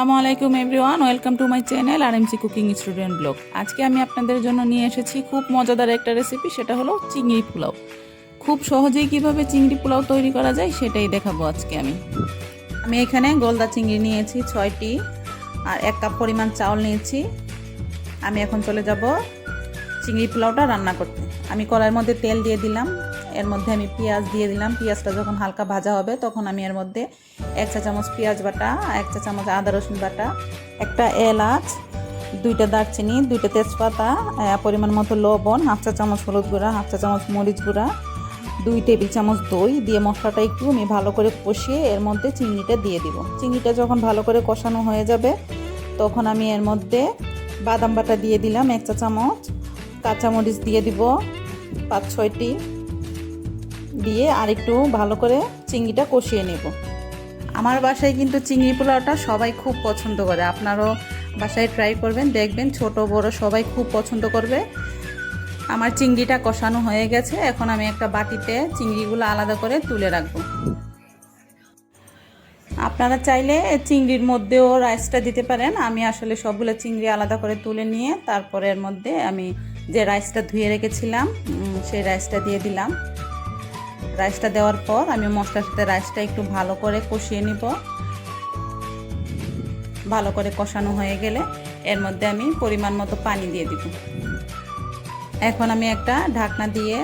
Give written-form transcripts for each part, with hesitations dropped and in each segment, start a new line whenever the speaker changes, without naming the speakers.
আসসালামু আলাইকুম everyone, welcome to my channel RMC cooking student blog. আজকে আমি আপনাদের জন্য নিয়ে এসেছি খুব মজাদার একটা রেসিপি, সেটা হলো চিংড়ি পোলাও। খুব সহজেই কিভাবে চিংড়ি পোলাও তৈরি করা যায় সেটাই দেখাবো আজকে আমি এখানে গলদা চিংড়ি নিয়েছি 6টি আর 1 কাপ পরিমাণ চাউল নিয়েছি। আমি এখন চলে যাব চিংড়ি পোলাওটা রান্না করতে। আমি কড়াইয়ের মধ্যে তেল দিয়ে দিলাম, এর মধ্যে আমি পেঁয়াজ দিয়ে দিলাম। পেঁয়াজটা যখন হালকা ভাজা হবে তখন আমি এর মধ্যে 1 চা চামচ পেঁয়াজ বাটা, 1 চা চামচ আদা রসুন বাটা, একটা এলাচ, 2টা দারচিনি, 2টা তেজপাতা, পরিমাণ মতো লবণ, 1/2 চা চামচ হলুদ গুঁড়া, 1/2 চা চামচ মরিচ গুঁড়া, 2 টেবিল চামচ দই দিয়ে মশলাটা একটু আমি ভালো করে কষিয়ে এর মধ্যে চিংড়িটা দিয়ে দিব। চিংড়িটা যখন ভালো করে কষানো হয়ে যাবে তখন আমি এর মধ্যে বাদাম বাটা দিয়ে দিলাম 1 চা চামচ, কাঁচামরিচ দিয়ে দিব 5-6টি, দিয়ে আর একটু ভালো করে চিংড়িটা কষিয়ে নেব। আমার বাসায় কিন্তু চিংড়ি পোলাওটা সবাই খুব পছন্দ করে, আপনারাও বাসায় ট্রাই করবেন, দেখবেন ছোট বড় সবাই খুব পছন্দ করবে। আমার চিংড়িটা কষানো হয়ে গেছে, এখন আমি একটা বাটিতে চিংড়িগুলো আলাদা করে তুলে রাখবো। আপনারা চাইলে চিংড়ির মধ্যেও রাইসটা দিতে পারেন। আমি আসলে সবগুলো চিংড়ি আলাদা করে তুলে নিয়ে তারপরে এর মধ্যে আমি যে রাইসটা ধুয়ে রেখেছিলাম সেই রাইসটা দিয়ে দিলাম। রাইসটা দেওয়ার পর আমি মশলার সাথে রাইসটা একটু ভালো করে কষিয়ে নিব। ভালো করে কষানো হয়ে গেলে এর মধ্যে আমি পরিমাণ মতো পানি দিয়ে দিব। এখন আমি একটা ঢাকনা দিয়ে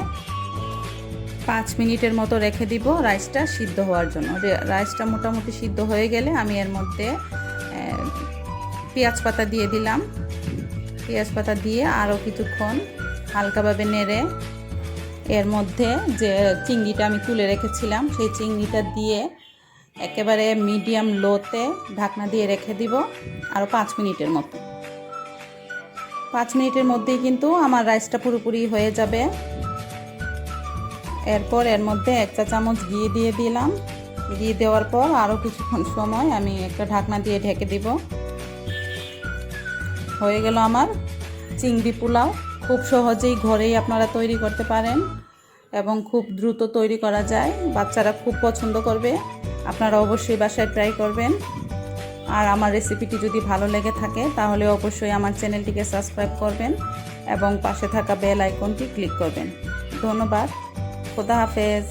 5 মিনিটের মতো রেখে দিব রাইসটা সিদ্ধ হওয়ার জন্য। রাইসটা মোটামুটি সিদ্ধ হয়ে গেলে আমি এর মধ্যে পেঁয়াজ পাতা দিয়ে দিলাম। পেঁয়াজ পাতা দিয়ে আরও কিছুক্ষণ হালকাভাবে নেড়ে এর মধ্যে যে চিংড়িটা আমি তুলে রেখেছিলাম সেই চিংড়িটা দিয়ে একেবারে মিডিয়াম লোতে ঢাকনা দিয়ে রেখে দিব আরও 5 মিনিটের মতো। 5 মিনিটের মধ্যেই কিন্তু আমার রাইসটা পুরোপুরি হয়ে যাবে। এরপর এর মধ্যে 1 চা চামচ ঘি দিয়ে দিলাম। ঘি দেওয়ার পর আরও কিছুক্ষণ সময় আমি একটা ঢাকনা দিয়ে ঢেকে দিব। হয়ে গেল আমার চিংড়ি পোলাও। খুব সহজেই ঘরেই আপনারা তৈরি করতে পারেন এবং খুব দ্রুত তৈরি করা যায়, বাচ্চারা খুব পছন্দ করবে। আপনারা অবশ্যই বাসায় ট্রাই করবেন। আর আমার রেসিপিটি যদি ভালো লেগে থাকে তাহলে অবশ্যই আমার চ্যানেলটিকে সাবস্ক্রাইব করবেন এবং পাশে থাকা বেল আইকনটি ক্লিক করবেন। ধন্যবাদ। খোদা হাফেজ।